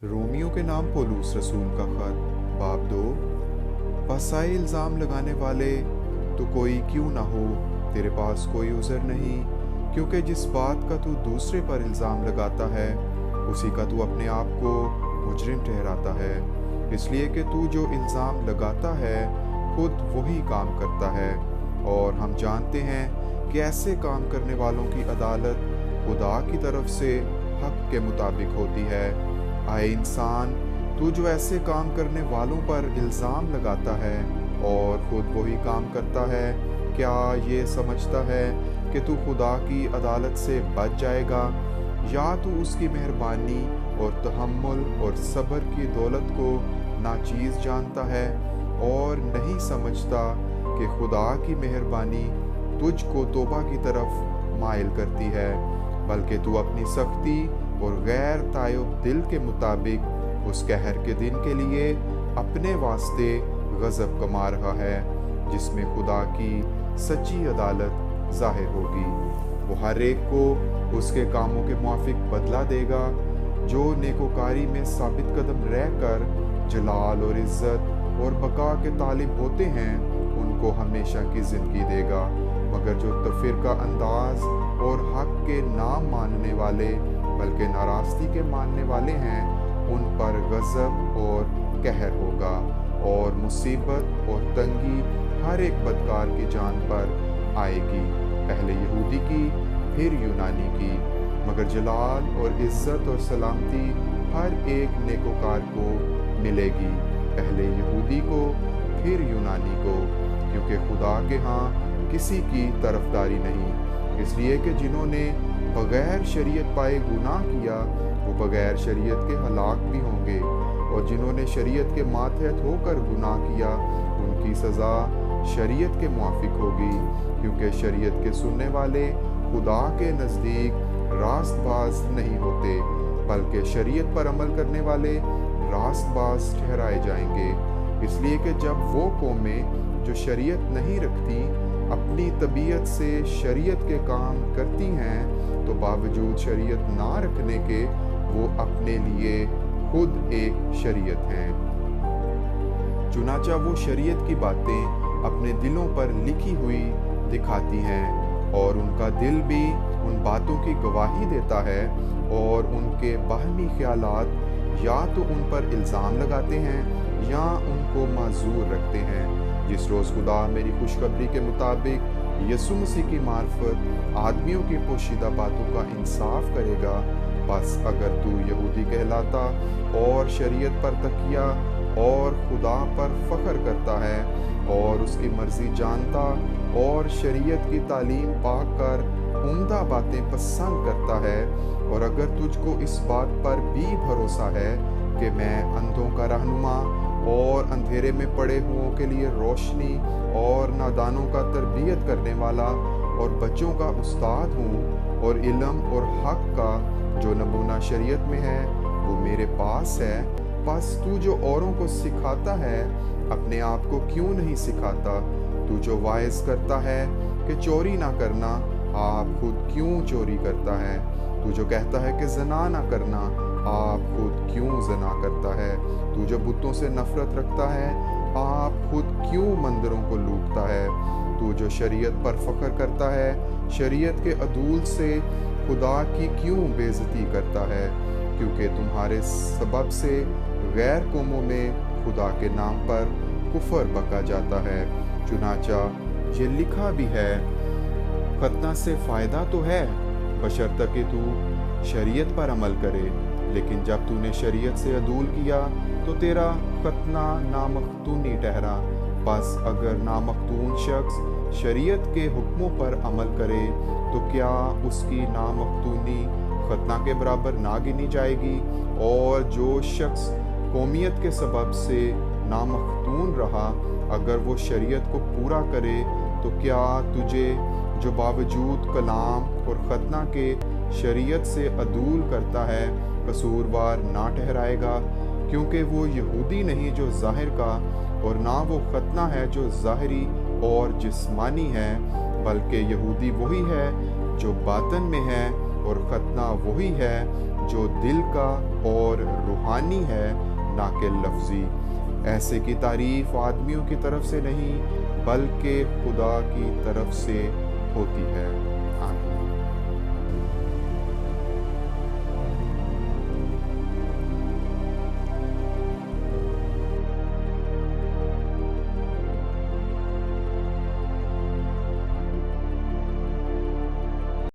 Romeo के नाम पौलुस रसूल का खत बाब 2। बसाए इल्ज़ाम लगाने वाले तो कोई क्यों ना हो, तेरे पास कोई उज़र नहीं, क्योंकि जिस बात का तू दूसरे पर इल्ज़ाम लगाता है उसी का तू अपने आप को मुजरिम ठहराता है। इसलिए कि तू जो इल्ज़ाम लगाता है खुद वही काम करता है, और हम जानते हैं कि ऐसे काम करने वालों की अदालत खुदा की तरफ से हक़ के मुताबिक होती है। आए इंसान, तू जो ऐसे काम करने वालों पर इल्ज़ाम लगाता है और खुद वही काम करता है, क्या ये समझता है कि तू खुदा की अदालत से बच जाएगा? या तू उसकी मेहरबानी और तहम्मुल और सब्र की दौलत को नाचीज़ जानता है और नहीं समझता कि खुदा की मेहरबानी तुझको तौबा की तरफ माइल करती है, बल्कि तू अपनी सख्ती और गैर तायुब दिल के मुताबिक उस कहर के दिन के लिए अपने वास्ते गज़ब कमा रहा है, जिसमें खुदा की सच्ची अदालत ज़ाहिर होगी। वो हर एक को उसके कामों के मुआफिक बदला देगा। जो नेकोकारी में साबित कदम रहकर जलाल और इज़्ज़त और बका के तालिब होते हैं उनको हमेशा की ज़िंदगी देगा, मगर जो तफिरका अंदाज और हक़ के नाम मानने वाले बल्कि नाराज़गी के मानने वाले हैं उन पर गज़ब और कहर होगा, और मुसीबत और तंगी हर एक बदकार की जान पर आएगी, पहले यहूदी की फिर यूनानी की, मगर जलाल और इज़्ज़त और सलामती हर एक नेकोकार को मिलेगी, पहले यहूदी को फिर यूनानी को, क्योंकि खुदा के यहाँ किसी की तरफदारी नहीं। इसलिए कि जिन्होंने बगैर शरीयत पाए गुनाह किया वो बगैर शरीयत के हलाक भी होंगे, और जिन्होंने शरीयत के मातहत होकर गुनाह किया उनकी सज़ा शरीयत के मुआफिक होगी, क्योंकि शरीयत के सुनने वाले खुदा के नज़दीक रास्तबाज नहीं होते, बल्कि शरीयत पर अमल करने वाले रास्तबाज ठहराए जाएंगे। इसलिए कि जब वो कौमें जो शरीयत नहीं रखती अपनी तबीयत से शरीयत के काम करती हैं, तो बावजूद शरीयत ना रखने के वो अपने लिए खुद एक शरीयत हैं। चुनाचा वो शरीयत की बातें अपने दिलों पर लिखी हुई दिखाती हैं, और उनका दिल भी उन बातों की गवाही देता है, और उनके बाहमी ख्यालात या तो उन पर इल्ज़ाम लगाते हैं या उनको माजूर रखते हैं। जिस रोज़ खुदा मेरी खुशखबरी के मुताबिक यसु मसीह की मार्फत आदमियों की पोशीदा बातों का इंसाफ करेगा, बस अगर तू यहूदी कहलाता और शरीयत पर तकिया और खुदा पर फ़ख्र करता है और उसकी मर्ज़ी जानता और शरीयत की तालीम पाकर उम्दा बातें पसंद करता है, और अगर तुझको इस बात पर भी भरोसा है कि मैं अंधों का रहनुमा और अंधेरे में पड़े हुओं के लिए रोशनी और नादानों का तरबियत करने वाला और बच्चों का उस्ताद हूँ, और इल्म और हक़ का जो नमूना शरीयत में है वो मेरे पास है, बस तू जो औरों को सिखाता है अपने आप को क्यों नहीं सिखाता? तू जो वाइज़ करता है कि चोरी ना करना, आप खुद क्यों चोरी करता है? तू जो कहता है कि ज़ना ना करना, आप खुद क्यों ज़ना करता है? तू जो बुतों से नफ़रत रखता है, आप खुद क्यों मंदिरों को लूटता है? तू जो शरीयत पर फ़ख्र करता है, शरीयत के अदूल से खुदा की क्यों बेइज्जती करता है? क्योंकि तुम्हारे सबब से गैर कौमों में खुदा के नाम पर कुफर बका जाता है। चुनाचा ये लिखा भी है, खतना से फ़ायदा तो है बशर्ते कि तू शरीयत पर अमल करे, लेकिन जब तूने शरीयत से अदूल किया तो तेरा खतना नामख्तूनी ठहरा। बस अगर नामख्तून शख्स शरीयत के हुक्मों पर अमल करे तो क्या उसकी नामख्तूनी खतना के बराबर ना गिनी जाएगी? और जो शख्स कौमियत के सबब से नामख्तून रहा, अगर वो शरीयत को पूरा करे तो क्या तुझे जो बावजूद कलाम और खतना के शरीयत से अदूल करता है कसूरवार ना ठहराएगा? क्योंकि वो यहूदी नहीं जो ज़ाहिर का, और ना वो खतना है जो ज़ाहिरी और जिस्मानी है, बल्कि यहूदी वही है जो बातन में है, और खतना वही है جو دل کا اور روحانی ہے نہ کہ لفظی۔ ایسے کی تعریف آدمیوں کی طرف سے نہیں بلکہ خدا کی طرف سے ہوتی ہے۔